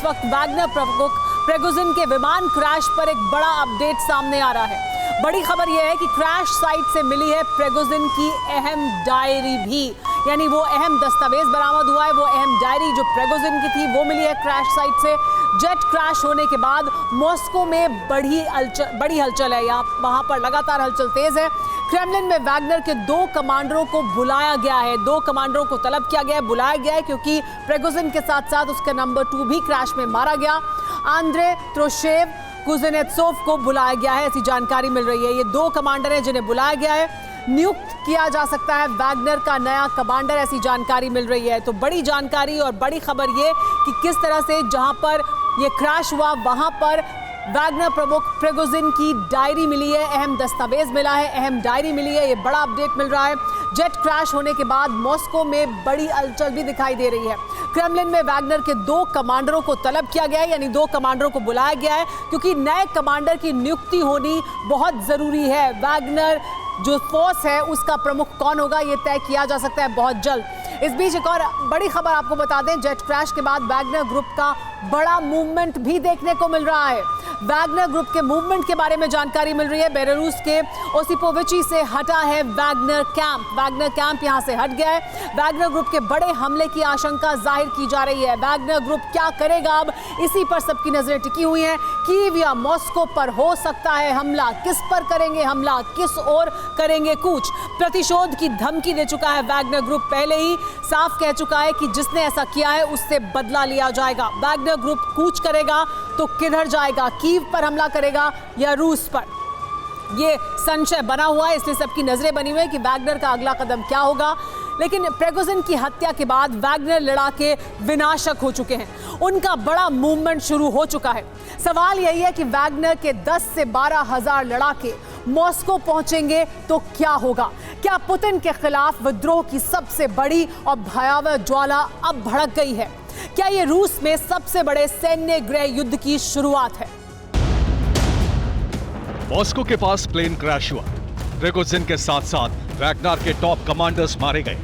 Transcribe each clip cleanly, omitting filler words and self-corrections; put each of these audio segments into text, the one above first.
इस वक्त वैगनर प्रमुख प्रिगोजिन के विमान क्रैश पर एक बड़ा अपडेट सामने आ रहा है। बड़ी खबर यह है कि क्रैश साइट से मिली है प्रिगोजिन की अहम डायरी भी, यानी वो अहम दस्तावेज बरामद हुआ है। वो अहम डायरी जो प्रिगोजिन की थी वो मिली है क्रैश साइट से। जेट क्रैश होने के बाद मॉस्को में बड़ी हलचल है, वहां पर लगातार हलचल तेज है। क्रेमलिन में वैगनर के 2 कमांडरों को बुलाया गया है, 2 कमांडरों को तलब किया गया है, बुलाया गया है क्योंकि प्रिगोजिन के साथ साथ उसका नंबर 2 भी क्रैश में मारा गया। आंद्रे त्रोशेव कुज़नेत्सोव को बुलाया गया है, ऐसी जानकारी मिल रही है। ये 2 कमांडर हैं जिन्हें बुलाया गया है। नियुक्त किया जा सकता है वैगनर का नया कमांडर, ऐसी जानकारी मिल रही है। तो बड़ी जानकारी और बड़ी खबर ये कि किस तरह से जहां पर ये क्रैश हुआ वहां पर वैगनर प्रमुख प्रिगोजिन की डायरी मिली है, अहम दस्तावेज मिला है, अहम डायरी मिली है। ये बड़ा अपडेट मिल रहा है। जेट क्रैश होने के बाद मॉस्को में बड़ी हलचल भी दिखाई दे रही है। क्रेमलिन में वैगनर के 2 कमांडरों को तलब किया गया है, यानी 2 कमांडरों को बुलाया गया है क्योंकि नए कमांडर की नियुक्ति होनी बहुत जरूरी है। वैगनर जो फोर्स है उसका प्रमुख कौन होगा ये तय किया जा सकता है बहुत जल्द। इस बीच एक और बड़ी खबर आपको बता दें, जेट क्रैश के बाद वैगनर ग्रुप का बड़ा मूवमेंट भी देखने को मिल रहा है। वैगनर ग्रुप के मूवमेंट के बारे में जानकारी मिल रही है। बेलारूस के ओसिपोविची से हटा है वैगनर कैंप। वैगनर कैंप यहां से हट गया है। वैगनर ग्रुप के बड़े हमले की आशंका जाहिर की जा रही है। वैगनर ग्रुप क्या करेगा अब, इसी पर सबकी नजरें टिकी हुई हैं। कीव या मॉस्को पर हो सकता है हमला। किस पर करेंगे हमला, किस ओर करेंगे कूच, प्रतिशोध की धमकी दे चुका है वैगनर ग्रुप। पहले ही साफ कह चुका है कि जिसने ऐसा किया है उससे बदला लिया जाएगा। वैगनर ग्रुप कूच करेगा तो किधर जाएगा, कीव पर हमला करेगा या रूस पर, ये संशय बना हुआ है। इसलिए सबकी नजरें बनी हुई है कि वैगनर का अगला कदम क्या होगा। लेकिन प्रिगोजिन की हत्या के बाद वैगनर लड़ाके विनाशक हो चुके हैं, उनका बड़ा मूवमेंट शुरू हो चुका है। सवाल यही है कि वैगनर के 10 से 12 हजार लड़ाके मॉस्को पहुंचेंगे तो क्या होगा। क्या पुतिन के खिलाफ विद्रोह की सबसे बड़ी और भयावह ज्वाला अब भड़क गई है? क्या ये रूस में सबसे बड़े सैन्य गृह युद्ध की शुरुआत है? मॉस्को के पास प्लेन क्रैश हुआ। प्रिगोजिन के साथ साथ वैगनर के टॉप कमांडर्स मारे गए।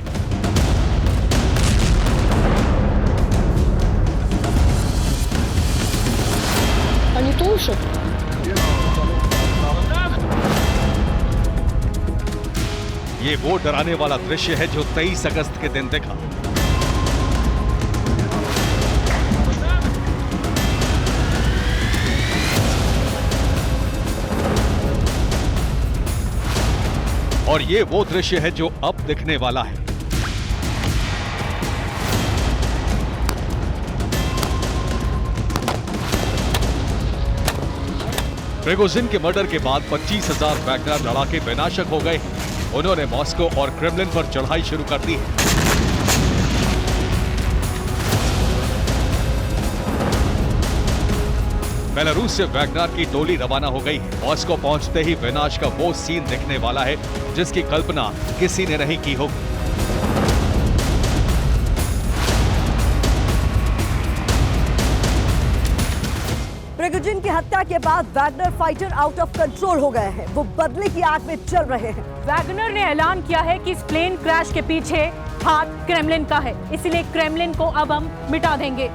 ये वो डराने वाला दृश्य है जो 23 अगस्त के दिन देखा। और ये वो दृश्य है जो अब दिखने वाला है। प्रिगोजिन के मर्डर के बाद 25,000 वैगनर लड़ाके विनाशक हो गए। उन्होंने मॉस्को और क्रेमलिन पर चढ़ाई शुरू कर दी है। बेलारूस से वैगनर की टोली रवाना हो गई है। मॉस्को पहुंचते ही विनाश का वो सीन दिखने वाला है जिसकी कल्पना किसी ने नहीं की होगी। प्रिगोजिन की हत्या के बाद Wagner fighter out of control हो गए हैं। वो बदले की आग में चल रहे हैं। वैगनर ने ऐलान किया है कि इस प्लेन क्रैश के पीछे हाथ क्रेमलिन का है, इसलिए क्रेमलिन को अब हम मिटा देंगे।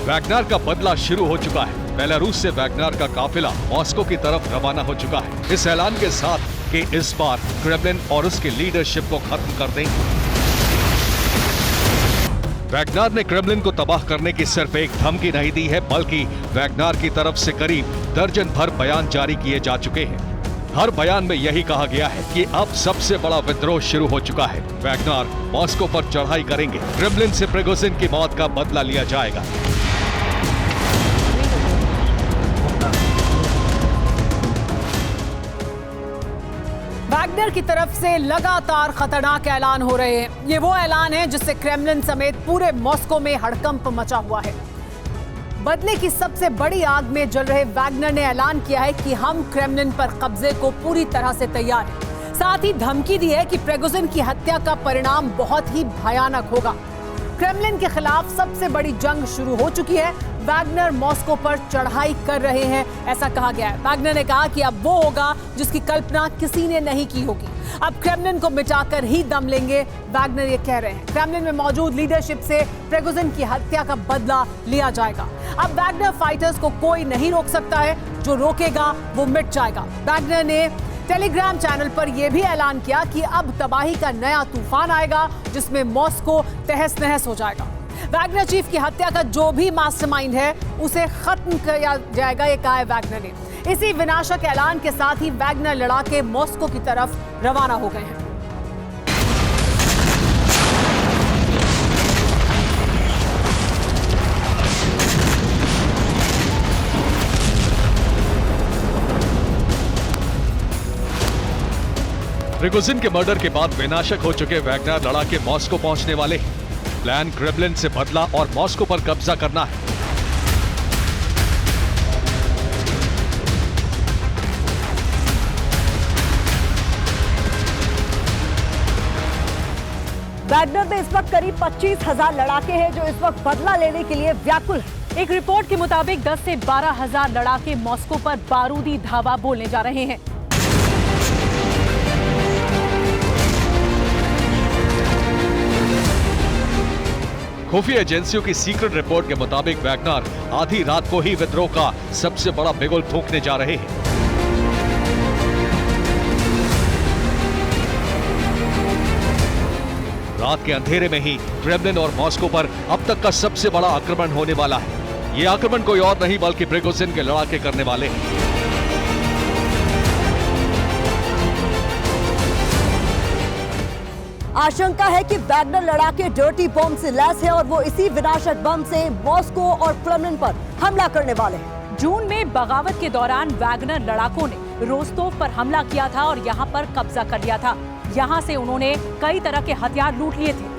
वैगनर का बदला शुरू हो चुका है। बेलारूस से वैगनर का काफिला मॉस्को की तरफ रवाना हो चुका है, इस ऐलान के साथ कि इस बार क्रेमलिन और उसकी लीडरशिप को खत्म कर देंगे। वैगनर ने क्रेमलिन को तबाह करने की सिर्फ एक धमकी नहीं दी है, बल्कि वैगनर की तरफ से करीब दर्जन भर बयान जारी किए जा चुके हैं। हर बयान में यही कहा गया है कि अब सबसे बड़ा विद्रोह शुरू हो चुका है। वैगनर मॉस्को पर चढ़ाई करेंगे। क्रेमलिन से प्रिगोजिन की मौत का बदला लिया जाएगा। वैगनर की तरफ से लगातार खतरनाक ऐलान हो रहे हैं। ये वो ऐलान है जिससे क्रेमलिन समेत पूरे मॉस्को में हड़कंप मचा हुआ है। बदले की सबसे बड़ी आग में जल रहे वैगनर ने ऐलान किया है कि हम क्रेमलिन पर कब्जे को पूरी तरह से तैयार हैं। साथ ही धमकी दी है कि प्रिगोजिन की हत्या का परिणाम बहुत ही भयानक होगा। क्रेमलिन के खिलाफ सबसे बड़ी जंग शुरू हो चुकी है। वैगनर मॉस्को पर चढ़ाई कर रहे हैं, ऐसा कहा गया है। वैगनर ने कहा कि अब वो होगा जिसकी कल्पना किसी ने नहीं की होगी। अब क्रेमलिन को मिटाकर ही दम लेंगे, वैगनर ये कह रहे हैं। क्रेमलिन में मौजूद लीडरशिप से प्रिगोजिन की हत्या का बदला लिया जाएगा। अब वैगनर फाइटर्स को कोई नहीं रोक सकता है, जो रोकेगा वो मिट जाएगा। वैगनर ने टेलीग्राम चैनल पर यह भी ऐलान किया कि अब तबाही का नया तूफान आएगा, जिसमें मॉस्को तहस नहस हो जाएगा। वैगनर चीफ की हत्या का जो भी मास्टरमाइंड है उसे खत्म किया जाएगा, ये कहा है वैगनर ने। इसी विनाशक ऐलान के साथ ही वैगनर लड़ाके मॉस्को की तरफ रवाना हो गए हैं। प्रिगोजिन के मर्डर के बाद विनाशक हो चुके वैगनर लड़ाके मॉस्को पहुंचने वाले हैं। प्लान क्रेमलिन से बदला और मॉस्को पर कब्जा करना है। वैगनर में इस वक्त करीब 25,000 लड़ाके हैं जो इस वक्त बदला लेने के लिए व्याकुल हैं। एक रिपोर्ट के मुताबिक 10 से 12,000 लड़ाके मॉस्को पर बारूदी धावा बोलने जा रहे हैं। खुफिया एजेंसियों की सीक्रेट रिपोर्ट के मुताबिक वैगनर आधी रात को ही विद्रोह का सबसे बड़ा बिगुल फूंकने जा रहे हैं। रात के अंधेरे में ही क्रेमलिन और मॉस्को पर अब तक का सबसे बड़ा आक्रमण होने वाला है। ये आक्रमण कोई और नहीं बल्कि प्रिगोजिन के लड़ाके करने वाले हैं। आशंका है कि वैगनर लड़ाके डर्टी बम से लैस है और वो इसी विनाशक बम से मॉस्को और क्रेमलिन पर हमला करने वाले हैं। जून में बगावत के दौरान वैगनर लड़ाकों ने रोस्तोव पर हमला किया था और यहां पर कब्जा कर लिया था। यहां से उन्होंने कई तरह के हथियार लूट लिए थे।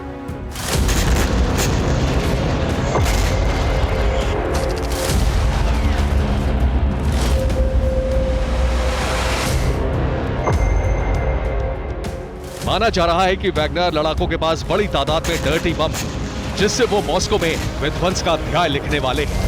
माना जा रहा है कि वैगनर लड़ाकों के पास बड़ी तादाद में डर्टी बम है, जिससे वो मॉस्को में विध्वंस का अध्याय लिखने वाले हैं।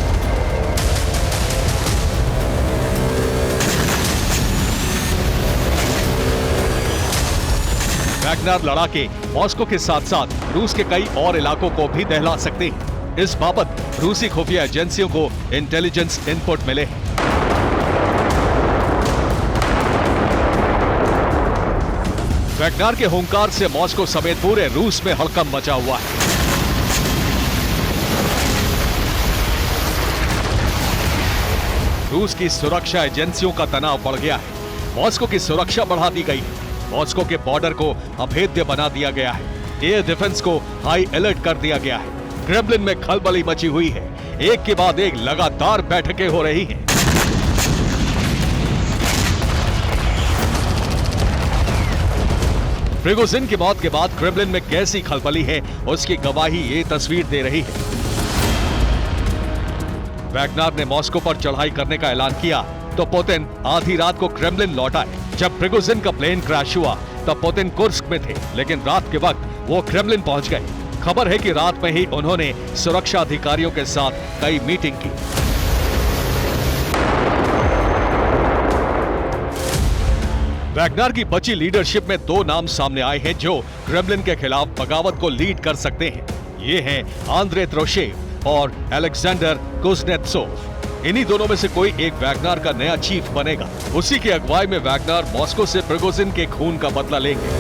वैगनर लड़ाके मॉस्को के साथ साथ रूस के कई और इलाकों को भी दहला सकते हैं। इस बाबत रूसी खुफिया एजेंसियों को इंटेलिजेंस इनपुट मिले हैं। वैगनर के हुंकार से मॉस्को समेत पूरे रूस में हड़कंप मचा हुआ है। रूस की सुरक्षा एजेंसियों का तनाव बढ़ गया है। मॉस्को की सुरक्षा बढ़ा दी गई है। मॉस्को के बॉर्डर को अभेद्य बना दिया गया है। एयर डिफेंस को हाई अलर्ट कर दिया गया है। क्रेमलिन में खलबली मची हुई है। एक के बाद एक लगातार बैठकें हो रही हैं। प्रिगोजिन की मौत के बाद क्रेमलिन में कैसी खलबली है उसकी गवाही ये तस्वीर दे रही है। वैगनर ने मॉस्को पर चढ़ाई करने का ऐलान किया तो पुतिन आधी रात को क्रेमलिन लौट आए। जब प्रिगोजिन का प्लेन क्रैश हुआ तब पुतिन कुर्स्क में थे, लेकिन रात के वक्त वो क्रेमलिन पहुंच गए। खबर है कि रात में ही उन्होंने सुरक्षा अधिकारियों के साथ कई मीटिंग की। वैगनर की बची लीडरशिप में दो नाम सामने आए हैं जो क्रेमलिन के खिलाफ बगावत को लीड कर सकते हैं। ये हैं आंद्रे त्रोशेव और अलेक्जेंडर कुज़नेत्सोव। इन्हीं दोनों में से कोई एक वैगनर का नया चीफ बनेगा। उसी की अगुवाई में वैगनर मॉस्को से प्रिगोजिन के खून का बदला लेंगे।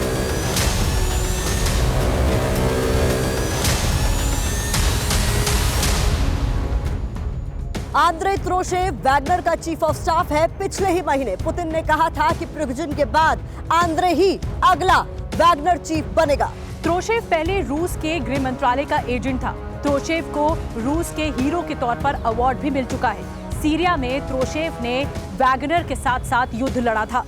आंद्रे त्रोशेव वैगनर का चीफ ऑफ स्टाफ है। पिछले ही महीने पुतिन ने कहा था कि प्रिगोजिन के बाद आंद्रे ही अगला वैगनर चीफ बनेगा। त्रोशेव पहले रूस के गृह मंत्रालय का एजेंट था। त्रोशेव को रूस के हीरो के तौर पर अवार्ड भी मिल चुका है। सीरिया में त्रोशेव ने वैगनर के साथ साथ युद्ध लड़ा था।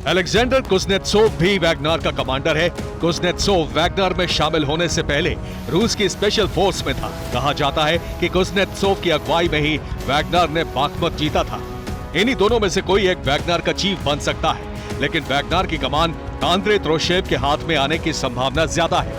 अलेक्जेंडर कुज़नेत्सोव भी वैगनर का कमांडर है। कुज़नेत्सोव वैगनर में शामिल होने से पहले रूस की स्पेशल फोर्स में था। कहा जाता है कि कुज़नेत्सोव की अगुवाई में ही वैगनर ने बाखमत जीता था। इन्हीं दोनों में से कोई एक वैगनर का चीफ बन सकता है, लेकिन वैगनर की कमान आंद्रे त्रोशेव के हाथ में आने की संभावना ज्यादा है।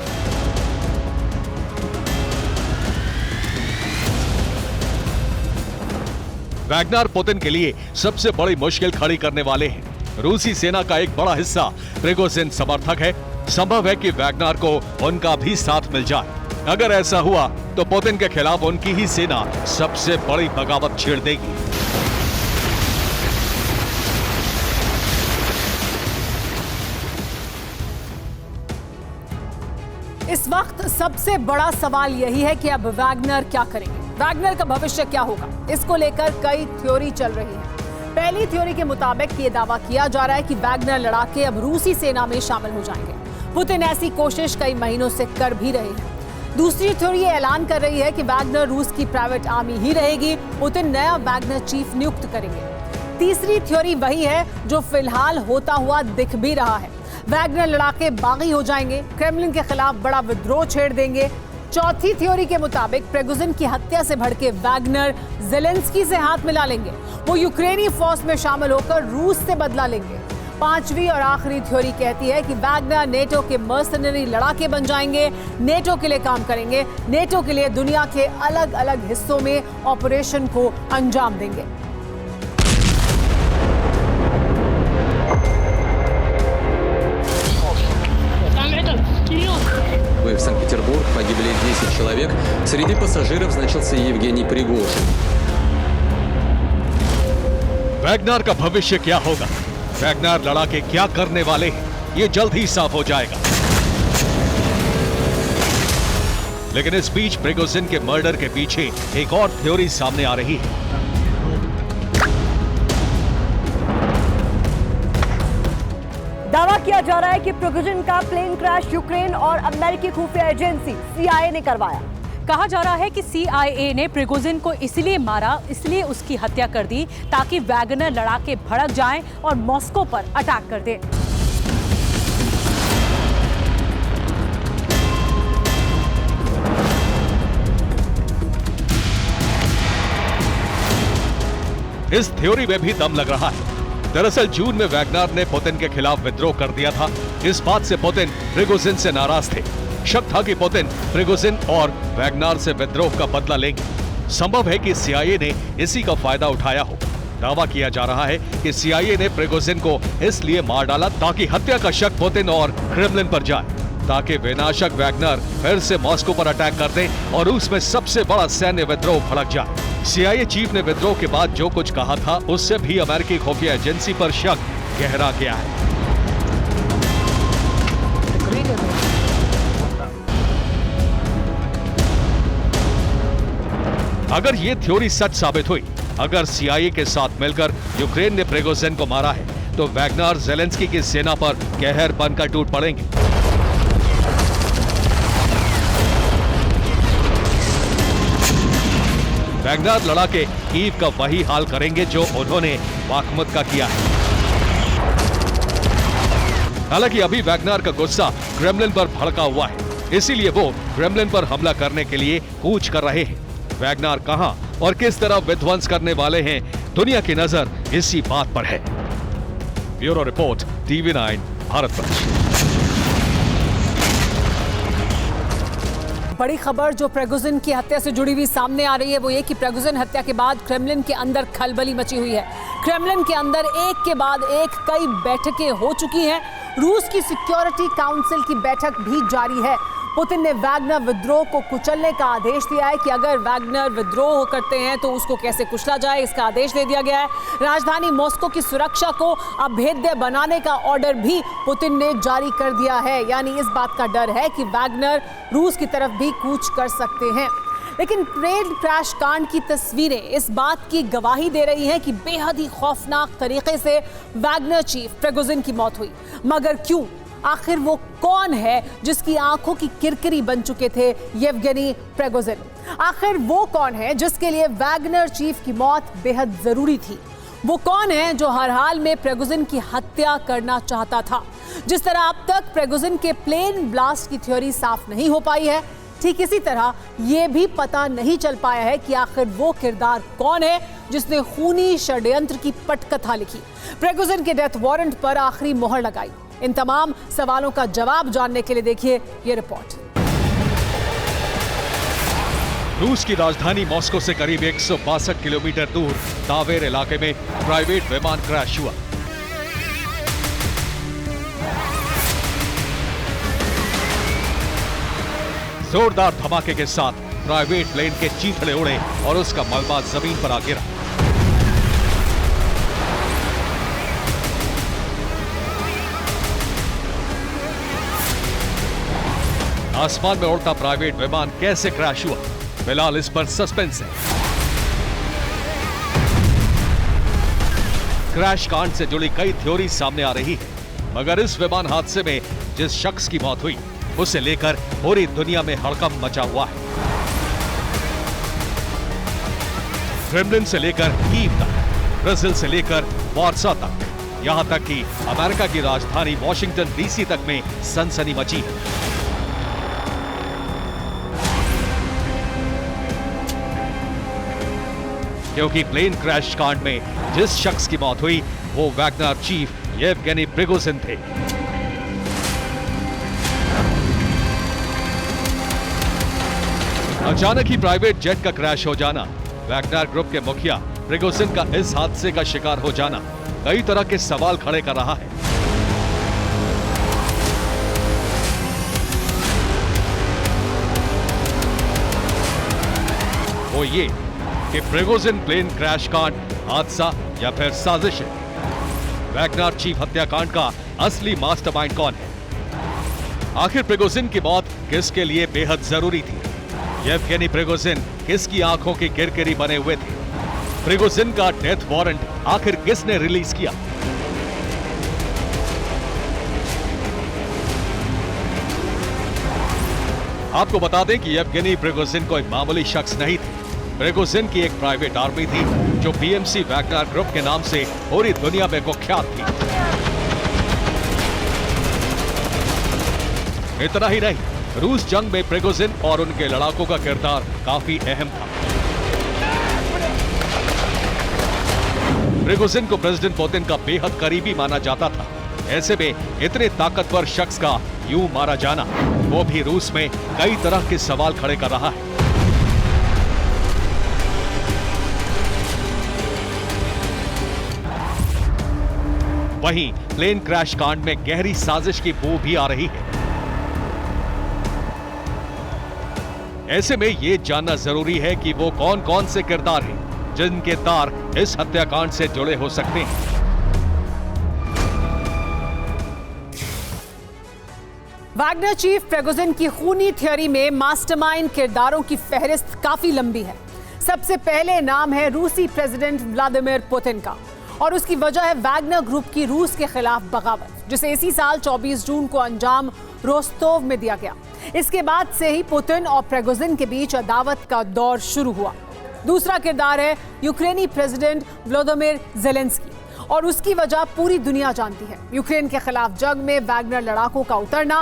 वैगनर पुतिन के लिए सबसे बड़ी मुश्किल खड़ी करने वाले हैं। रूसी सेना का एक बड़ा हिस्सा प्रिगोजिन समर्थक है। संभव है कि वैगनर को उनका भी साथ मिल जाए। अगर ऐसा हुआ तो पुतिन के खिलाफ उनकी ही सेना सबसे बड़ी बगावत छेड़ देगी। इस वक्त सबसे बड़ा सवाल यही है कि अब वैगनर क्या करेंगे, वैगनर का भविष्य क्या होगा। इसको लेकर कई थ्योरी चल रही है। पहली थ्योरी के मुताबिक ये दावा किया जा रहा है कि वैगनर लड़ाके अब रूसी सेना में शामिल हो जाएंगे। पुतिन ऐसी कोशिश कई महीनों से कर भी रहे हैं। दूसरी थ्योरी ये ऐलान कर रही है कि वैगनर रूस की प्राइवेट आर्मी ही रहेगी। पुतिन नया वैगनर चीफ नियुक्त करेंगे। तीसरी थ्योरी वही है जो फिलहाल होता हुआ दिख भी रहा है। वैगनर लड़ाके बागी हो जाएंगे, क्रेमलिन के खिलाफ बड़ा विद्रोह छेड़ देंगे। चौथी थ्योरी के मुताबिक प्रिगोजिन की हत्या से भड़के वैगनर ज़ेलेंस्की से हाथ मिला लेंगे। वो यूक्रेनी फौज में शामिल होकर रूस से बदला लेंगे। पांचवी और आखिरी थ्योरी कहती है कि वैगनर नेटो के मर्सनरी लड़ाके बन जाएंगे, नेटो के लिए काम करेंगे, नेटो के लिए दुनिया के अलग अलग हिस्सों में ऑपरेशन को अंजाम देंगे। В Санкт-Петербург погибли 10 человек. Среди пассажиров значился Евгений Пригожин. वैगनर का भविष्य क्या होगा, वैगनर लड़ाके क्या करने वाले हैं, ये जल्द ही साफ हो जाएगा। लेकिन इस बीच प्रिगोजिन के मर्डर के पीछे एक और थ्योरी सामने आ रही है। दावा किया जा रहा है कि प्रिगोजिन का प्लेन क्रैश यूक्रेन और अमेरिकी खुफिया एजेंसी CIA ने करवाया। कहा जा रहा है कि CIA ने प्रिगोजिन को इसलिए मारा, इसलिए उसकी हत्या कर दी ताकि वैगनर लड़ाके भड़क जाएं और मॉस्को पर अटैक कर दें। इस थ्योरी में भी दम लग रहा है। दरअसल जून में वैगनर ने पुतिन के खिलाफ विद्रोह कर दिया था। इस बात से पुतिन प्रिगोजिन से नाराज थे। शक था कि पुतिन प्रिगोजिन और वैगनर से विद्रोह का बदला लेंगे। संभव है कि CIA ने इसी का फायदा उठाया हो। दावा किया जा रहा है कि CIA ने प्रिगोजिन को इसलिए मार डाला ताकि हत्या का शक पुतिन और क्रेमलिन पर जाए, ताकि विनाशक वैगनर फिर से मॉस्को पर अटैक कर दे और उसमें सबसे बड़ा सैन्य विद्रोह भड़क जाए। CIA चीफ ने विद्रोह के बाद जो कुछ कहा था उससे भी अमेरिकी खुफिया एजेंसी पर शक गहरा गया है। अगर ये थ्योरी सच साबित हुई, अगर CIA के साथ मिलकर यूक्रेन ने प्रिगोजिन को मारा है, तो वैगनर ज़ेलेंस्की की सेना पर कहर बनकर टूट पड़ेंगे। वैगनर लड़ाके कीव का वही हाल करेंगे जो उन्होंने बाखमुत का किया है। हालांकि अभी वैगनर का गुस्सा क्रेमलिन पर भड़का हुआ है, इसीलिए वो क्रेमलिन पर हमला करने के लिए कूच कर रहे हैं। वैगनर कहां और किस तरह विध्वंस करने वाले हैं, दुनिया की नजर इसी बात पर है। Bureau report, TV9 Bharatvarsh. बड़ी खबर जो प्रिगोजिन की हत्या से जुड़ी हुई सामने आ रही है वो ये कि प्रिगोजिन हत्या के बाद क्रेमलिन के अंदर खलबली मची हुई है। क्रेमलिन के अंदर एक के बाद एक कई बैठकें हो चुकी हैं। रूस की सिक्योरिटी काउंसिल की बैठक भी जारी है। पुतिन ने वैगनर विद्रोह को कुचलने का आदेश दिया है कि अगर वैगनर विद्रोह करते हैं तो उसको कैसे कुचला जाए, इसका आदेश दे दिया गया है। राजधानी मॉस्को की सुरक्षा को अभेद्य बनाने का ऑर्डर भी पुतिन ने जारी कर दिया है। यानी इस बात का डर है कि वैगनर रूस की तरफ भी कूच कर सकते हैं। लेकिन प्लेन क्रैश कांड की तस्वीरें इस बात की गवाही दे रही हैं कि बेहद ही खौफनाक तरीके से वैगनर चीफ प्रिगोजिन की मौत हुई। मगर क्यों? आखिर वो कौन है जिसकी आंखों की किरकिरी बन चुके थे येवगेनी प्रिगोजिन? आखिर वो कौन है जिसके लिए वैगनर चीफ की मौत बेहद जरूरी थी? वो कौन है जो हर हाल में प्रिगोजिन की हत्या करना चाहता था? जिस तरह अब तक प्रिगोजिन के प्लेन ब्लास्ट की थ्योरी साफ नहीं हो पाई है, ठीक इसी तरह यह भी पता नहीं चल पाया है कि आखिर वो किरदार कौन है जिसने खूनी षड्यंत्र की पटकथा लिखी, प्रिगोजिन के डेथ वारंट पर आखिरी मोहर लगाई। इन तमाम सवालों का जवाब जानने के लिए देखिए ये रिपोर्ट। रूस की राजधानी मॉस्को से करीब 162 किलोमीटर दूर तावेर इलाके में प्राइवेट विमान क्रैश हुआ। जोरदार धमाके के साथ प्राइवेट प्लेन के चीथड़े उड़े और उसका मलबा जमीन पर आ गिरा। आसमान में उड़ता प्राइवेट विमान कैसे क्रैश हुआ, फिलहाल इस पर सस्पेंस है। क्रैश कांड से जुड़ी कई थ्योरी सामने आ रही है, मगर इस विमान हादसे में जिस शख्स की मौत हुई उसे लेकर पूरी दुनिया में हड़कंप मचा हुआ है। क्रेमलिन से लेकर कीव तक, ब्राजील से लेकर वार्सा तक, यहां तक कि अमेरिका की राजधानी वॉशिंगटन डीसी तक में सनसनी मची है। क्योंकि प्लेन क्रैश कांड में जिस शख्स की मौत हुई वो वैगनर चीफ येवगेनी प्रिगोजिन थे। अचानक ही प्राइवेट जेट का क्रैश हो जाना, वैगनर ग्रुप के मुखिया प्रिगोजिन का इस हादसे का शिकार हो जाना कई तरह के सवाल खड़े कर रहा है। वो ये कि प्रिगोजिन प्लेन क्रैश कांड हादसा या फिर साजिश है। वैगनर चीफ हत्याकांड का असली मास्टरमाइंड कौन है? आखिर प्रिगोजिन की मौत किसके लिए बेहद जरूरी थी? येवगेनी प्रिगोजिन किसकी आंखों की किरकिरी बने हुए थे? प्रिगोजिन का डेथ वारंट आखिर किसने रिलीज किया? आपको बता दें कि येवगेनी प्रिगोजिन कोई मामूली शख्स नहीं थे। प्रिगोजिन की एक प्राइवेट आर्मी थी जो पीएमसी वैगनर ग्रुप के नाम से पूरी दुनिया में कुख्यात थी। इतना ही नहीं, रूस जंग में प्रिगोजिन और उनके लड़ाकों का किरदार काफी अहम था। प्रिगोजिन को प्रेसिडेंट पुतिन का बेहद करीबी माना जाता था। ऐसे में इतने ताकतवर शख्स का यूं मारा जाना, वो भी रूस में कई तरह के सवाल खड़े कर रहा है। वहीं प्लेन क्रैश कांड में गहरी साजिश की बू भी आ रही है। ऐसे में यह जानना जरूरी है कि वो कौन कौन से किरदार हैं जिनके तार इस हत्याकांड से जुड़े हो सकते हैं। वैगनर चीफ प्रिगोजिन की खूनी थ्योरी में मास्टरमाइंड किरदारों की फहरिस्त काफी लंबी है। सबसे पहले नाम है रूसी प्रेसिडेंट व्लादिमीर पुतिन का, और उसकी वजह है वैगनर ग्रुप की रूस के खिलाफ बगावत, जिसे इसी साल 24 जून को अंजाम रोस्तोव में दिया गया। इसके बाद से ही पुतिन और प्रिगोजिन के बीच अदावत का दौर शुरू हुआ। दूसरा किरदार है यूक्रेनी प्रेसिडेंट व्लादिमीर ज़ेलेंस्की, और उसकी वजह पूरी दुनिया जानती है। यूक्रेन के खिलाफ जंग में वैगनर लड़ाकों का उतरना,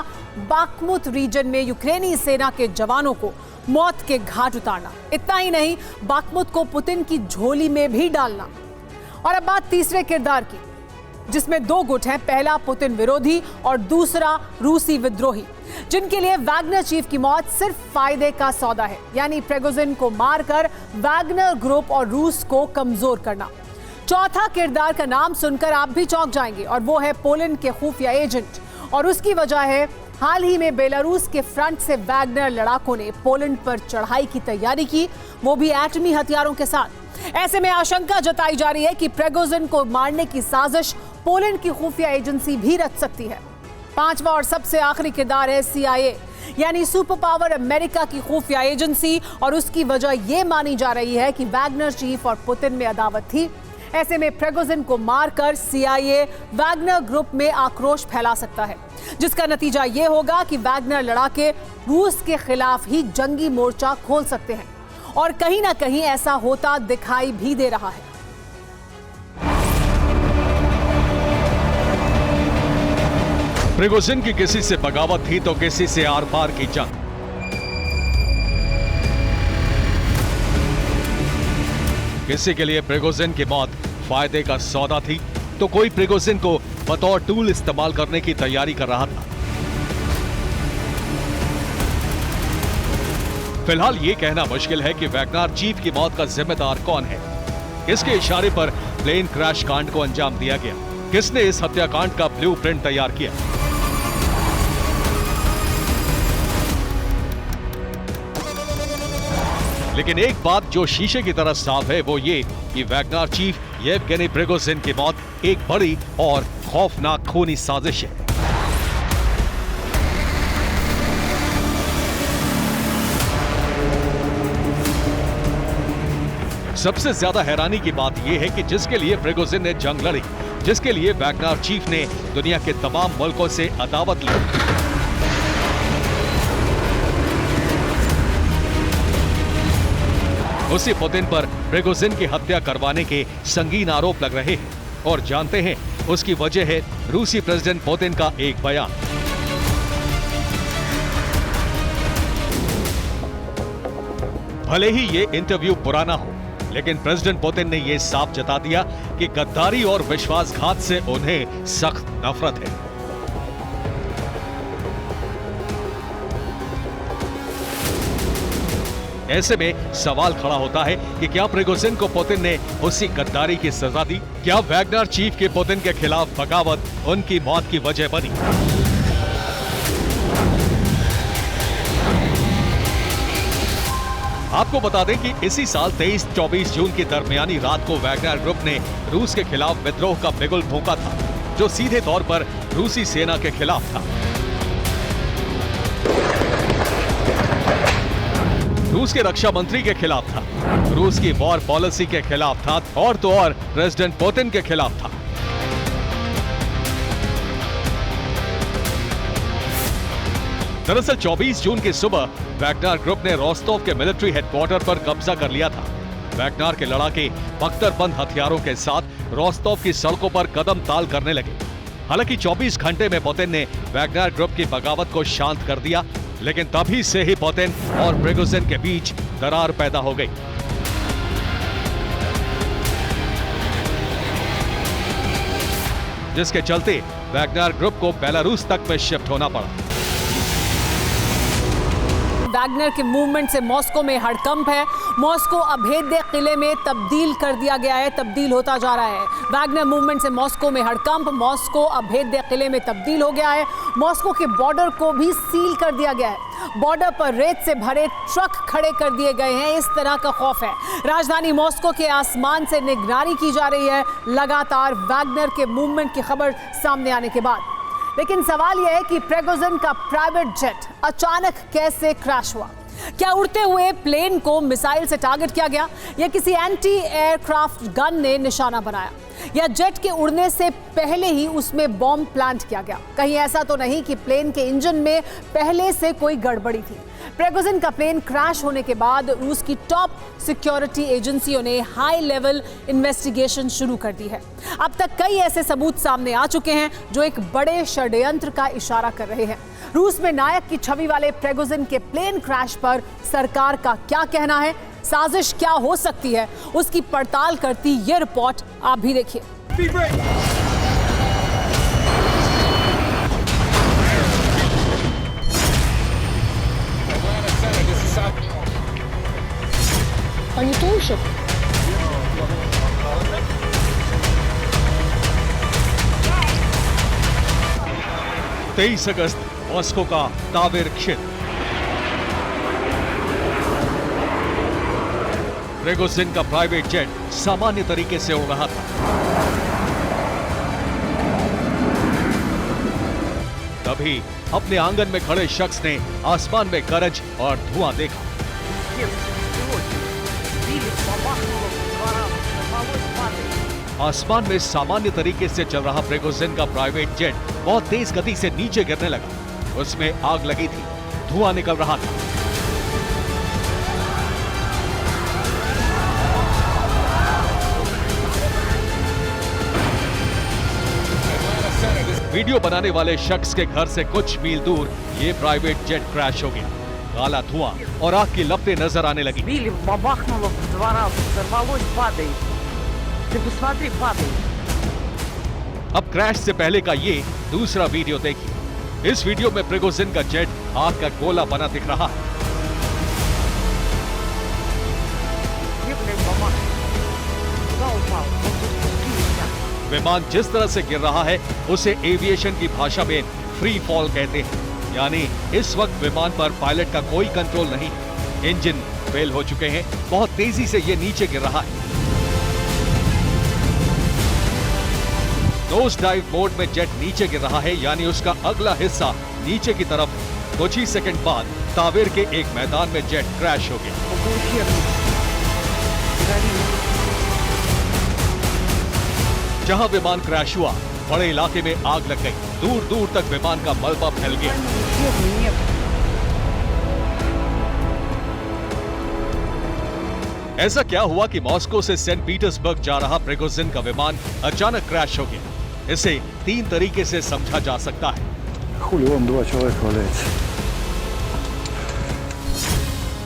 बाखमुत रीजन में यूक्रेनी सेना के जवानों को मौत के घाट उतारना। इतना ही नहीं, बाखमुत को पुतिन की झोली में भी डालना। और अब बात तीसरे किरदार की, जिसमें दो गुट हैं, पहला पुतिन विरोधी और दूसरा रूसी विद्रोही, जिनके लिए वैगनर चीफ की मौत सिर्फ फायदे का सौदा है, यानी प्रिगोजिन को मारकर वैगनर ग्रुप और रूस को कमजोर करना। चौथा किरदार का नाम सुनकर आप भी चौंक जाएंगे, और वो है पोलैंड के खुफिया एजेंट, और उसकी वजह है हाल ही में बेलारूस के फ्रंट से वैगनर लड़ाकों ने पोलैंड पर चढ़ाई की तैयारी की, वो भी एटमी हथियारों के साथ। ऐसे में आशंका जताई जा रही है कि प्रिगोजिन को मारने की साजिश पोलैंड की खुफिया एजेंसी भी रच सकती है। पांचवा और सबसे आखिरी किरदार है CIA, यानी सुपर पावर अमेरिका की खुफिया एजेंसी, और उसकी वजह यह मानी जा रही है कि वैगनर चीफ और पुतिन में अदावत थी। ऐसे में प्रिगोजिन को मारकर CIA वैगनर ग्रुप में आक्रोश फैला सकता है, जिसका नतीजा यह होगा कि वैगनर लड़ाके रूस के खिलाफ ही जंगी मोर्चा खोल सकते हैं, और कहीं ना कहीं ऐसा होता दिखाई भी दे रहा है। प्रिगोजिन की किसी से बगावत थी तो किसी से आर पार की जंग। किसी के लिए प्रिगोजिन की मौत फायदे का सौदा थी, तो कोई प्रिगोजिन को बतौर टूल इस्तेमाल करने की तैयारी कर रहा था। फिलहाल ये कहना मुश्किल है कि वैगनर चीफ की मौत का जिम्मेदार कौन है। किसके इशारे पर प्लेन क्रैश कांड को अंजाम दिया गया? किसने इस हत्याकांड का ब्लूप्रिंट तैयार किया? लेकिन एक बात जो शीशे की तरह साफ है वो ये कि वैगनर चीफ येवगेनी प्रिगोजिन की मौत एक बड़ी और खौफनाक खूनी साजिश है। सबसे ज्यादा हैरानी की बात यह है कि जिसके लिए प्रिगोजिन ने जंग लड़ी, जिसके लिए वैगनर चीफ ने दुनिया के तमाम मुल्कों से अदावत ली, उसी पुतिन पर प्रिगोजिन की हत्या करवाने के संगीन आरोप लग रहे हैं। और जानते हैं उसकी वजह है रूसी प्रेसिडेंट पुतिन का एक बयान। भले ही ये इंटरव्यू पुराना हो, लेकिन प्रेसिडेंट पुतिन ने यह साफ जता दिया कि गद्दारी और विश्वासघात से उन्हें सख्त नफरत है। ऐसे में सवाल खड़ा होता है कि क्या प्रिगोजिन को पुतिन ने उसी गद्दारी की सजा दी? क्या वैगनर चीफ के पुतिन के खिलाफ बगावत उनकी मौत की वजह बनी? आपको बता दें कि इसी साल 23-24 जून की दरमियानी रात को वैगनर ग्रुप ने रूस के खिलाफ विद्रोह का बिगुल फूंका था, जो सीधे तौर पर रूसी सेना के खिलाफ था। रूस के रक्षा मंत्री के खिलाफ था, रूस की वॉर पॉलिसी के खिलाफ था, और तो और प्रेसिडेंट पुतिन के खिलाफ था। दरअसल 24 जून की सुबह वैगनर ग्रुप ने रोस्टोव के मिलिट्री हेडक्वार्टर पर कब्जा कर लिया था। वैगनर के लड़ाके बख्तरबंद हथियारों के साथ रोस्टोव की सड़कों पर कदम ताल करने लगे। हालांकि 24 घंटे में पुतिन ने वैगनर ग्रुप की बगावत को शांत कर दिया, लेकिन तभी से ही पुतिन और प्रिगोजिन के बीच दरार पैदा हो गई। जिसके चलते वैगनर ग्रुप को बेलारूस तक में शिफ्ट होना पड़ा। वैगनर के मूवमेंट से मॉस्को में हड़कंप है। मॉस्को अभेद्य किले में तब्दील कर दिया गया है, तब्दील होता जा रहा है। वैगनर मूवमेंट से मॉस्को में हड़कंप, मॉस्को अभेद्य किले में तब्दील हो गया है। मॉस्को के बॉर्डर को भी सील कर दिया गया है। बॉर्डर पर रेत से भरे ट्रक खड़े कर दिए गए हैं। इस तरह का खौफ है। राजधानी मॉस्को के आसमान से निगरानी की जा रही है, लगातार वैगनर के मूवमेंट की खबर सामने आने के बाद। लेकिन सवाल यह है कि प्रिगोजिन का प्राइवेट जेट अचानक कैसे क्रैश हुआ? क्या उड़ते हुए प्लेन को मिसाइल से टारगेट किया गया, या किसी एंटी एयरक्राफ्ट गन ने निशाना बनाया, या जेट के उड़ने से पहले ही उसमें बॉम्ब प्लांट किया गया? कहीं ऐसा तो नहीं कि प्लेन के इंजन में पहले से कोई गड़बड़ी थी? प्रिगोजिन का प्लेन क्रैश होने के बाद रूस की टॉप सिक्योरिटी एजेंसियों ने हाई लेवल इन्वेस्टिगेशन शुरू कर दी है। अब तक कई ऐसे सबूत सामने आ चुके हैं जो एक बड़े षड्यंत्र का इशारा कर रहे हैं। रूस में नायक की छवि वाले प्रिगोजिन के प्लेन क्रैश पर सरकार का क्या कहना है? साजिश क्या हो सकती है, उसकी पड़ताल करती ये रिपोर्ट आप भी देखिए। Они тоже? 23 अगस्त मॉस्को का तावेर क्षेत्र। प्रिगोजिन का प्राइवेट जेट सामान्य तरीके से उड़ रहा था। तभी अपने आंगन में खड़े शख्स ने आसमान में गरज और धुआं देखा। आसमान में सामान्य तरीके से चल रहा प्रिगोजिन का प्राइवेट जेट बहुत तेज गति से नीचे गिरने लगा। उसमें आग लगी थी, धुआं निकल रहा था। वीडियो बनाने वाले शख्स के घर से कुछ मील दूर ये प्राइवेट जेट क्रैश हो गया। काला धुआं और आग की लपटें नजर आने लगी। Били, бабахнуло в 2 раза, взорвалось, падает. Ты посмотри, падает. अब क्रैश से पहले का ये दूसरा वीडियो देखिए। इस वीडियो में प्रिगोजिन का जेट आग का गोला बना दिख रहा है। विमान जिस तरह से गिर रहा है उसे एविएशन की भाषा में फ्री फॉल कहते हैं, यानी इस वक्त विमान पर पायलट का कोई कंट्रोल नहीं है। इंजन फेल हो चुके हैं, बहुत तेजी से ये नीचे गिर रहा है। नोज डाइव मोड में जेट नीचे गिर रहा है, यानी उसका अगला हिस्सा नीचे की तरफ है। कुछ ही सेकंड बाद तावेर के एक मैदान में जेट क्रैश हो गया। जहां विमान क्रैश हुआ, बड़े इलाके में आग लग गई। दूर दूर तक विमान का मलबा फैल गया। ऐसा क्या हुआ कि मॉस्को से सेंट पीटर्सबर्ग जा रहा प्रिगोजिन का विमान अचानक क्रैश हो गया? इसे 3 तरीके से समझा जा सकता है।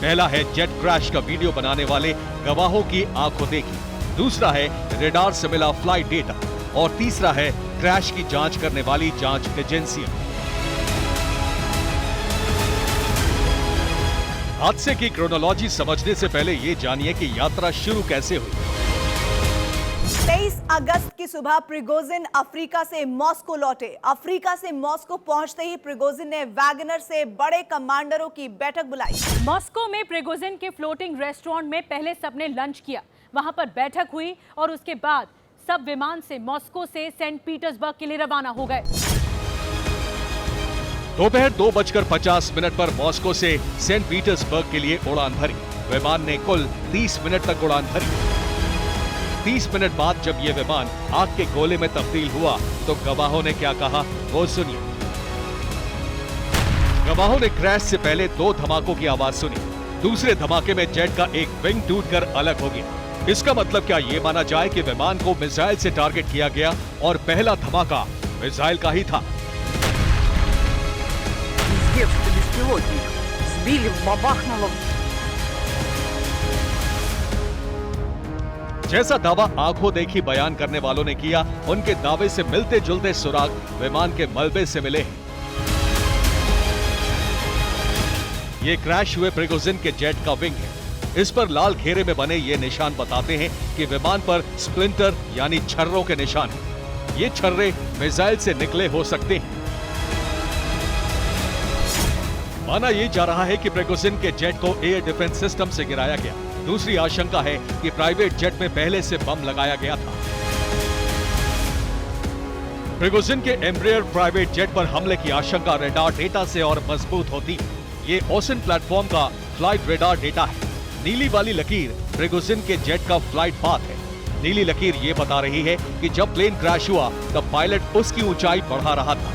पहला है जेट क्रैश का वीडियो बनाने वाले गवाहों की आंखों देखी, दूसरा है रेडार से मिला फ्लाइट डेटा और तीसरा है क्रैश की जांच करने वाली जांच एजेंसियां। हादसे की क्रोनोलॉजी समझने से पहले ये जानिए कि यात्रा शुरू कैसे हुई। 23 अगस्त की सुबह प्रिगोजिन अफ्रीका से मॉस्को लौटे। अफ्रीका से मॉस्को पहुंचते ही प्रिगोजिन ने वैगनर से बड़े कमांडरों की बैठक बुलाई। मॉस्को में प्रिगोजिन के फ्लोटिंग रेस्टोरेंट में पहले सबने लंच किया, वहां पर बैठक हुई और उसके बाद सब विमान से मॉस्को से सेंट पीटर्सबर्ग के लिए रवाना हो गए। दोपहर 2:50 पर मॉस्को से सेंट पीटर्सबर्ग के लिए उड़ान भरी। विमान ने कुल 30 मिनट तक उड़ान भरी। 30 मिनट बाद जब यह विमान आग के गोले में तब्दील हुआ तो गवाहों ने क्या कहा वो सुनिए। गवाहों ने क्रैश से पहले 2 धमाकों की आवाज सुनी। दूसरे धमाके में जेट का एक विंग टूटकर अलग हो गया। इसका मतलब क्या ये माना जाए कि विमान को मिसाइल से टारगेट किया गया और पहला धमाका मिसाइल का ही था? जैसा दावा आंखों देखी बयान करने वालों ने किया, उनके दावे से मिलते जुलते सुराग विमान के मलबे से मिले हैं। ये क्रैश हुए प्रिगोजिन के जेट का विंग है। इस पर लाल घेरे में बने ये निशान बताते हैं कि विमान पर स्प्लिंटर यानी छर्रों के निशान हैं। ये छर्रे मिसाइल से निकले हो सकते हैं। माना यह जा रहा है कि प्रिगोजिन के जेट को एयर डिफेंस सिस्टम से गिराया गया। दूसरी आशंका है कि प्राइवेट जेट में पहले से बम लगाया गया था। प्रिगोजिन के एम्ब्रेयर प्राइवेट जेट पर हमले की आशंका रेडार डेटा से और मजबूत होती है। ये ओसन प्लेटफॉर्म का फ्लाइट रेडार डेटा है। नीली वाली लकीर प्रिगोजिन के जेट का फ्लाइट पाथ है। नीली लकीर ये बता रही है कि जब प्लेन क्रैश हुआ तब पायलट उसकी ऊंचाई बढ़ा रहा था।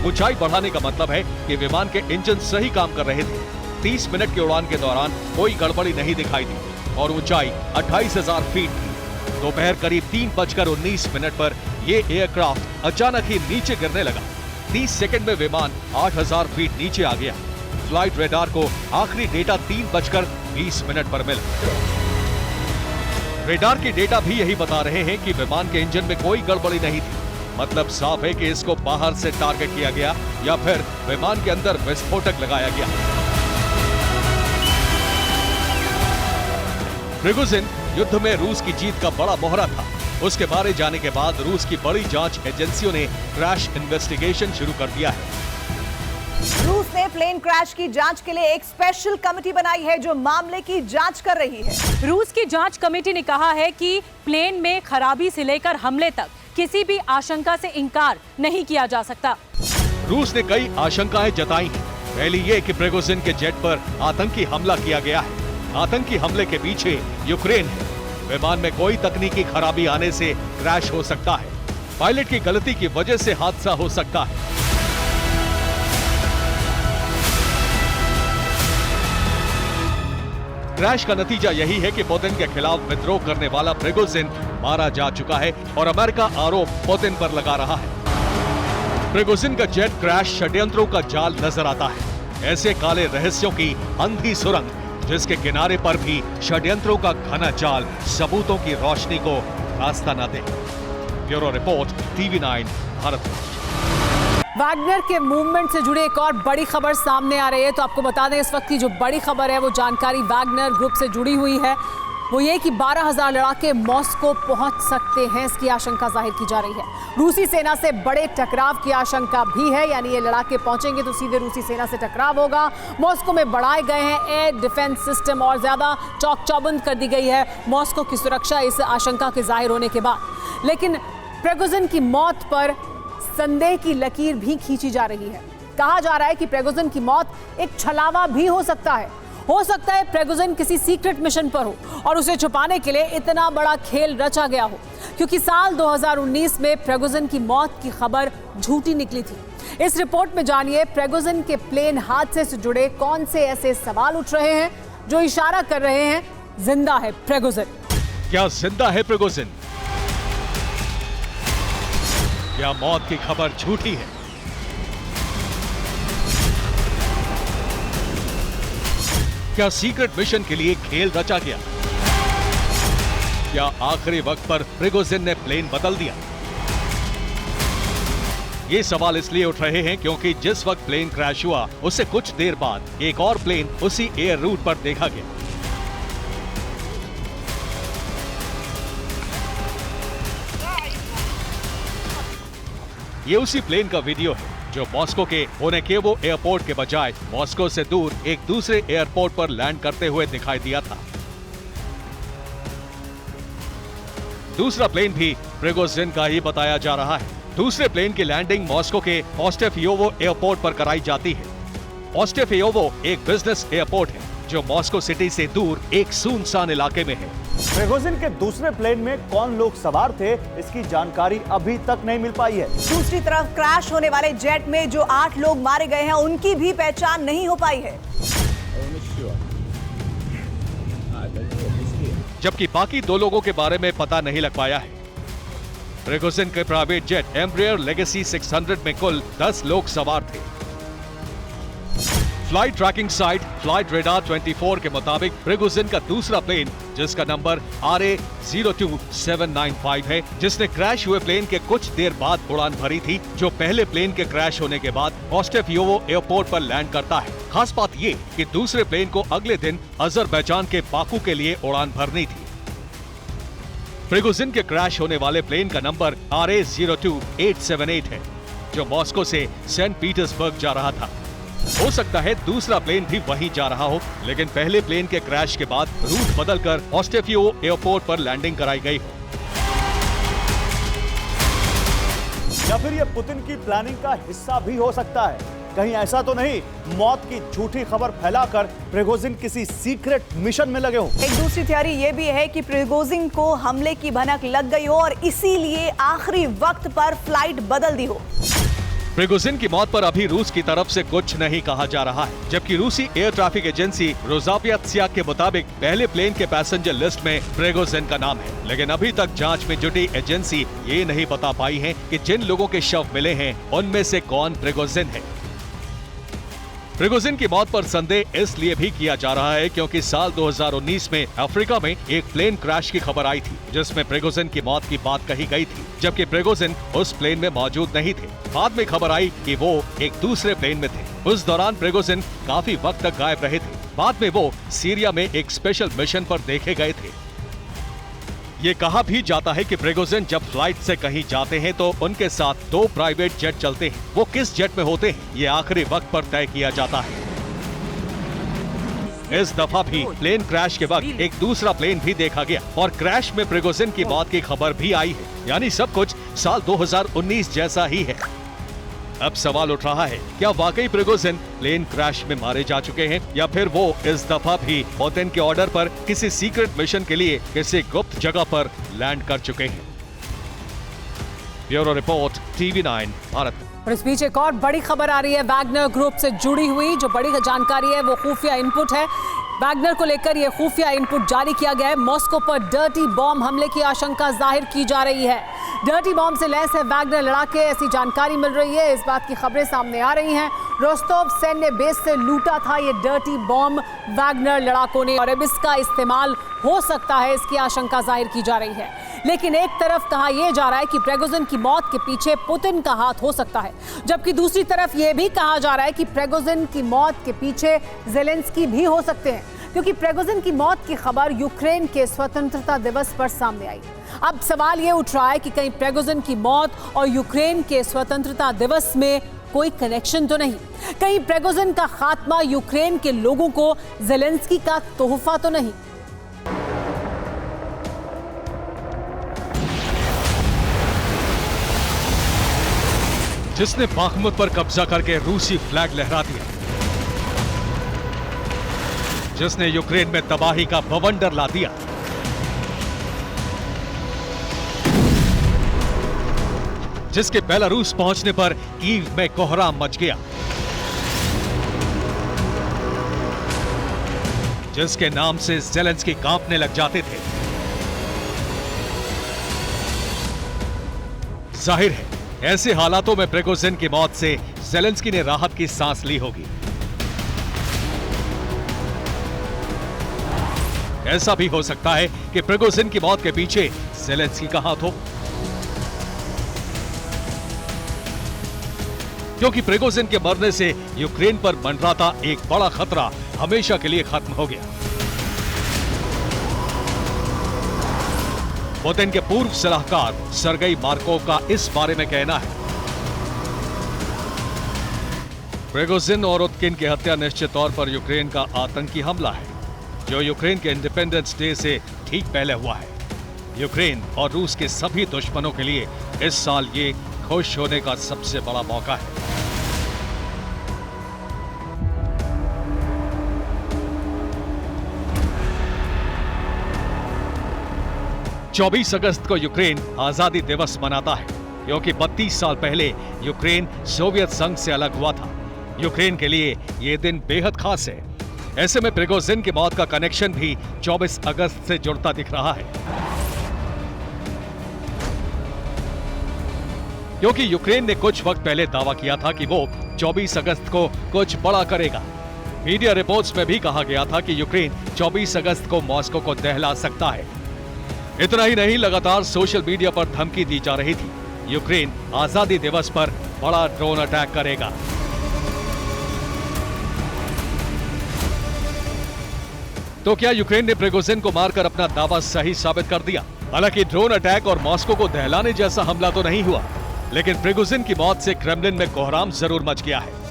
ऊंचाई बढ़ाने का मतलब है कि विमान के इंजन सही काम कर रहे थे। 30 मिनट की उड़ान के दौरान कोई गड़बड़ी नहीं दिखाई दी और ऊंचाई 28,000 फीट थी। दोपहर करीब 3:19 पर यह एयरक्राफ्ट अचानक ही नीचे गिरने लगा। 30 सेकंड में विमान 8,000 फीट नीचे आ गया। फ्लाइट रेडार को आखिरी डेटा 3:20 पर मिला। रेडार के डेटा भी यही बता रहे हैं कि विमान के इंजन में कोई गड़बड़ी नहीं थी। मतलब साफ है कि इसको बाहर से टारगेट किया गया या फिर विमान के अंदर विस्फोटक लगाया गया। प्रिगोजिन युद्ध में रूस की जीत का बड़ा मोहरा था। उसके बारे जाने के बाद रूस की बड़ी जांच एजेंसियों ने क्रैश इन्वेस्टिगेशन शुरू कर दिया है। रूस ने प्लेन क्रैश की जांच के लिए एक स्पेशल कमेटी बनाई है जो मामले की जांच कर रही है। रूस की जांच कमेटी ने कहा है कि प्लेन में खराबी से लेकर हमले तक किसी भी आशंका से इनकार नहीं किया जा सकता। रूस ने कई आशंकाएं जताई हैं। पहली ये कि प्रिगोजिन के जेट पर आतंकी हमला किया गया है। आतंकी हमले के पीछे यूक्रेन है। विमान में कोई तकनीकी खराबी आने से क्रैश हो सकता है। पायलट की गलती की वजह से हादसा हो सकता है। क्रैश का नतीजा यही है कि पुतिन के खिलाफ विद्रोह करने वाला प्रिगोजिन मारा जा चुका है और अमेरिका आरोप पुतिन पर लगा रहा है। प्रिगोजिन का जेट क्रैश षड्यंत्रों का जाल नजर आता है। ऐसे काले रहस्यों की अंधी सुरंग जिसके किनारे पर भी षड्यंत्रों का घना जाल सबूतों की रोशनी को रास्ता न दे। Bureau report, TV9 Bharat. Wagner के मूवमेंट से जुड़ी एक और बड़ी खबर सामने आ रही है। तो आपको बता दें, इस वक्त की जो बड़ी खबर है वो जानकारी वैगनर ग्रुप से जुड़ी हुई है। वो ये कि 12,000 लड़ाके मॉस्को पहुंच सकते हैं, इसकी आशंका जाहिर की जा रही है। रूसी सेना से बड़े टकराव की आशंका भी है, यानी ये लड़ाके पहुंचेंगे तो सीधे रूसी सेना से टकराव होगा। मॉस्को में बढ़ाए गए हैं एयर डिफेंस सिस्टम और ज्यादा चौक चौबंद कर दी गई है मॉस्को की सुरक्षा इस आशंका के जाहिर होने के बाद। लेकिन प्रिगोजिन की मौत पर संदेह की लकीर भी खींची जा रही है। कहा जा रहा है कि प्रिगोजिन की मौत एक छलावा भी हो सकता है। हो सकता है प्रिगोजिन किसी सीक्रेट मिशन पर हो और उसे छुपाने के लिए इतना बड़ा खेल रचा गया हो, क्योंकि साल 2019 में प्रिगोजिन की मौत की खबर झूठी निकली थी। इस रिपोर्ट में जानिए प्रिगोजिन के प्लेन हादसे से जुड़े कौन से ऐसे सवाल उठ रहे हैं जो इशारा कर रहे हैं जिंदा है प्रिगोजिन। क्या जिंदा है प्रिगोजिन? क्या मौत की खबर झूठी है? क्या सीक्रेट मिशन के लिए खेल रचा गया? क्या आखिरी वक्त पर प्रिगोजिन ने प्लेन बदल दिया? ये सवाल इसलिए उठ रहे हैं क्योंकि जिस वक्त प्लेन क्रैश हुआ उससे कुछ देर बाद एक और प्लेन उसी एयर रूट पर देखा गया। ये उसी प्लेन का वीडियो है जो मॉस्को के ओनेकेवो एयरपोर्ट के बजाय मॉस्को से दूर एक दूसरे एयरपोर्ट पर लैंड करते हुए दिखाई दिया था। दूसरा प्लेन भी प्रिगोजिन का ही बताया जा रहा है। दूसरे प्लेन की लैंडिंग मॉस्को के ओस्टेफियोवो एयरपोर्ट पर कराई जाती है। ओस्टेफियोवो एक बिजनेस एयरपोर्ट है जो मॉस्को सिटी से दूर एक सुनसान इलाके में है। प्रिगोजिन के दूसरे प्लेन में कौन लोग सवार थे, इसकी जानकारी अभी तक नहीं मिल पाई है। दूसरी तरफ क्रैश होने वाले जेट में जो 8 लोग मारे गए हैं उनकी भी पहचान नहीं हो पाई है, जबकि बाकी 2 लोगों के बारे में पता नहीं लग पाया है। प्रिगोजिन के प्राइवेट जेट एम्ब्रेयर लेगेसी 600 में कुल 10 लोग सवार थे। Flight tracking site flight radar 24 के मुताबिक प्रिगोजिन का दूसरा प्लेन, जिसका नंबर RA02795 है, जिसने क्रैश हुए प्लेन के कुछ देर बाद उड़ान भरी थी, जो पहले प्लेन के क्रैश होने के बाद ओस्टेफियोवो एयरपोर्ट पर लैंड करता है। खास बात ये कि दूसरे प्लेन को अगले दिन अजरबैजान के बाकू के लिए उड़ान भरनी थी। प्रिगोजिन के क्रैश होने वाले प्लेन का नंबर RA02878 है, जो मॉस्को से सेंट पीटर्सबर्ग जा रहा था। हो सकता है दूसरा प्लेन भी वहीं जा रहा हो, लेकिन पहले प्लेन के क्रैश के बाद रूट बदलकर ओस्टेफियोवो एयरपोर्ट पर लैंडिंग कराई गई हो। या फिर ये पुतिन की प्लानिंग का हिस्सा भी हो सकता है। कहीं ऐसा तो नहीं मौत की झूठी खबर फैलाकर प्रिगोजिन किसी सीक्रेट मिशन में लगे हो। एक दूसरी थियरी ये भी है कि प्रिगोजिन को हमले की भनक लग गई हो और इसीलिए आखिरी वक्त पर फ्लाइट बदल दी हो। प्रिगोजिन की मौत पर अभी रूस की तरफ से कुछ नहीं कहा जा रहा है, जबकि रूसी एयर ट्रैफिक एजेंसी रोजापियात्सिया के मुताबिक पहले प्लेन के पैसेंजर लिस्ट में प्रिगोजिन का नाम है। लेकिन अभी तक जांच में जुटी एजेंसी ये नहीं बता पाई है कि जिन लोगों के शव मिले हैं उनमें से कौन प्रिगोजिन है। प्रिगोजिन की मौत पर संदेह इसलिए भी किया जा रहा है क्योंकि साल 2019 में अफ्रीका में एक प्लेन क्रैश की खबर आई थी, जिसमें प्रिगोजिन की मौत की बात कही गई थी, जबकि प्रिगोजिन उस प्लेन में मौजूद नहीं थे। बाद में खबर आई कि वो एक दूसरे प्लेन में थे। उस दौरान प्रिगोजिन काफी वक्त तक गायब रहे थे। बाद में वो सीरिया में एक स्पेशल मिशन पर देखे गए थे। ये कहा भी जाता है कि प्रिगोजिन जब फ्लाइट से कहीं जाते हैं तो उनके साथ 2 प्राइवेट जेट चलते हैं। वो किस जेट में होते हैं ये आखिरी वक्त पर तय किया जाता है। इस दफा भी प्लेन क्रैश के वक्त एक दूसरा प्लेन भी देखा गया और क्रैश में प्रिगोजिन की मौत की खबर भी आई है, यानी सब कुछ साल 2019 जैसा ही है। अब सवाल उठ रहा है, क्या वाकई प्रिगोजिन प्लेन क्रैश में मारे जा चुके हैं या फिर वो इस दफा भी पुतिन के ऑर्डर पर किसी सीक्रेट मिशन के लिए किसी गुप्त जगह पर लैंड कर चुके हैं। Bureau report, TV9 Bharat. और इस बीच एक और बड़ी खबर आ रही है वैगनर ग्रुप से जुड़ी हुई। जो बड़ी जानकारी है वो खुफिया इनपुट है। वैगनर को लेकर यह खुफिया इनपुट जारी किया गया है। मॉस्को पर डर्टी बॉम्ब हमले की आशंका जाहिर की जा रही है। डर्टी बॉम्ब से लैस है वैगनर लड़ाके, ऐसी जानकारी मिल रही है। इस बात की खबरें सामने आ रही हैं। रोस्टोव सैन्य बेस से लूटा था ये डर्टी बॉम्ब वैगनर लड़ाकों ने, और अब इसका इस्तेमाल हो सकता है, इसकी आशंका जाहिर की जा रही है। लेकिन एक तरफ कहा यह जा रहा है कि प्रिगोजिन की मौत के पीछे पुतिन का हाथ हो सकता है, जबकि दूसरी तरफ यह भी कहा जा रहा है कि प्रिगोजिन की मौत के पीछे ज़ेलेंस्की भी हो सकते हैं, क्योंकि प्रिगोजिन की मौत की खबर यूक्रेन के स्वतंत्रता दिवस पर सामने आई। अब सवाल यह उठ रहा है कि कहीं प्रिगोजिन की मौत और यूक्रेन के स्वतंत्रता दिवस में कोई कनेक्शन तो नहीं, कहीं प्रिगोजिन का खात्मा यूक्रेन के लोगों को ज़ेलेंस्की का तोहफा तो नहीं। जिसने बाखमुत पर कब्जा करके रूसी फ्लैग लहरा दिया, जिसने यूक्रेन में तबाही का बवंडर ला दिया, जिसके बेलारूस पहुंचने पर कीव में कोहराम मच गया, जिसके नाम से ज़ेलेंस्की कांपने लग जाते थे। जाहिर है ऐसे हालातों में प्रिगोजिन की मौत से ज़ेलेंस्की ने राहत की सांस ली होगी। ऐसा भी हो सकता है कि प्रिगोजिन की मौत के पीछे ज़ेलेंस्की का हाथ हो, क्योंकि प्रिगोजिन के मरने से यूक्रेन पर मंडराता एक बड़ा खतरा हमेशा के लिए खत्म हो गया। पुतिन के पूर्व सलाहकार सर्गेई मार्कोव का इस बारे में कहना है, प्रिगोजिन और उत्किन की हत्या निश्चित तौर पर यूक्रेन का आतंकी हमला है, जो यूक्रेन के इंडिपेंडेंस डे से ठीक पहले हुआ है। यूक्रेन और रूस के सभी दुश्मनों के लिए इस साल ये खुश होने का सबसे बड़ा मौका है। चौबीस अगस्त को यूक्रेन आजादी दिवस मनाता है, क्योंकि 32 साल पहले यूक्रेन सोवियत संघ से अलग हुआ था। यूक्रेन के लिए यह दिन बेहद खास है। ऐसे में प्रिगोजिन की मौत का कनेक्शन भी 24 अगस्त से जुड़ता दिख रहा है, क्योंकि यूक्रेन ने कुछ वक्त पहले दावा किया था कि वो 24 अगस्त को कुछ बड़ा करेगा। मीडिया रिपोर्ट्स में भी कहा गया था कि यूक्रेन 24 अगस्त को मॉस्को को दहला सकता है। इतना ही नहीं, लगातार सोशल मीडिया पर धमकी दी जा रही थी, यूक्रेन आजादी दिवस पर बड़ा ड्रोन अटैक करेगा। तो क्या यूक्रेन ने प्रिगोजिन को मारकर अपना दावा सही साबित कर दिया? हालांकि ड्रोन अटैक और मॉस्को को दहलाने जैसा हमला तो नहीं हुआ, लेकिन प्रिगोजिन की मौत से क्रेमलिन में कोहराम जरूर मच गया है।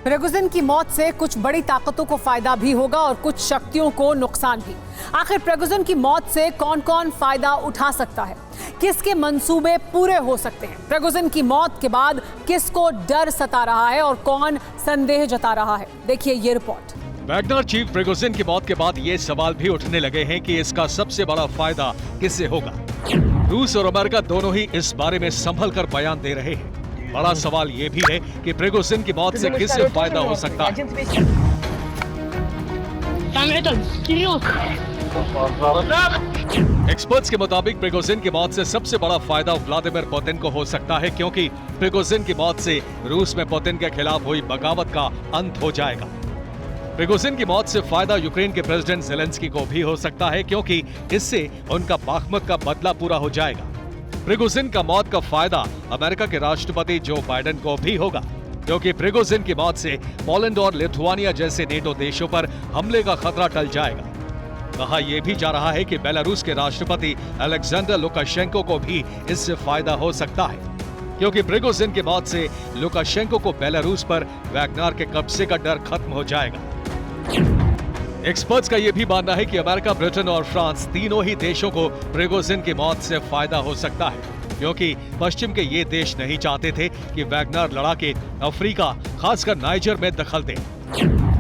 प्रिगोजिन की मौत से कुछ बड़ी ताकतों को फायदा भी होगा और कुछ शक्तियों को नुकसान भी। आखिर प्रिगोजिन की मौत से कौन कौन फायदा उठा सकता है, किसके मंसूबे पूरे हो सकते हैं, प्रिगोजिन की मौत के बाद किसको डर सता रहा है और कौन संदेह जता रहा है, देखिए ये रिपोर्ट। वैगनर चीफ प्रिगोजिन की मौत के बाद ये सवाल भी उठने लगे हैं कि इसका सबसे बड़ा फायदा किससे होगा। रूस और अमेरिका दोनों ही इस बारे में संभल कर बयान दे रहे हैं। बड़ा सवाल ये भी है कि प्रिगोजिन की मौत से किससे फायदा हो सकता है। एक्सपर्ट्स के मुताबिक प्रिगोजिन की मौत से सबसे बड़ा फायदा व्लादिमीर पुतिन को हो सकता है, क्योंकि प्रिगोजिन की मौत से रूस में पुतिन के खिलाफ हुई बगावत का अंत हो जाएगा। प्रिगोजिन की मौत से फायदा यूक्रेन के प्रेसिडेंट ज़ेलेंस्की को भी हो सकता है, क्योंकि इससे उनका बाखमुत का बदला पूरा हो जाएगा। प्रिगोजिन का मौत का फायदा अमेरिका के राष्ट्रपति जो बाइडेन को भी होगा, क्योंकि प्रिगोजिन की मौत से पोलैंड और लिथुआनिया जैसे नेटो देशों पर हमले का खतरा टल जाएगा। कहा यह भी जा रहा है कि बेलारूस के राष्ट्रपति अलेक्जेंडर लुकाशेंको को भी इससे फायदा हो सकता है, क्योंकि प्रिगोजिन की मौत से लुकाशेंको को बेलारूस पर वैगनर के कब्जे का डर खत्म हो जाएगा। एक्सपर्ट्स का यह भी मानना है कि अमेरिका, ब्रिटेन और फ्रांस तीनों ही देशों को प्रिगोजिन की मौत से फायदा हो सकता है, क्योंकि पश्चिम के ये देश नहीं चाहते थे कि वैगनर लड़ाके अफ्रीका, खासकर नाइजर में दखल दें।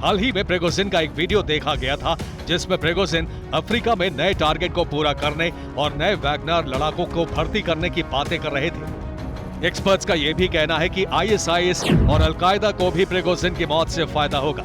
हाल ही में प्रिगोजिन का एक वीडियो देखा गया था, जिसमें प्रिगोजिन अफ्रीका में नए टारगेट को पूरा करने और नए वैगनर लड़ाकों को भर्ती करने की बातें कर रहे थे। एक्सपर्ट्स का यह भी कहना है कि आईएसआईएस और अलकायदा को भी प्रिगोजिन की मौत से फायदा होगा,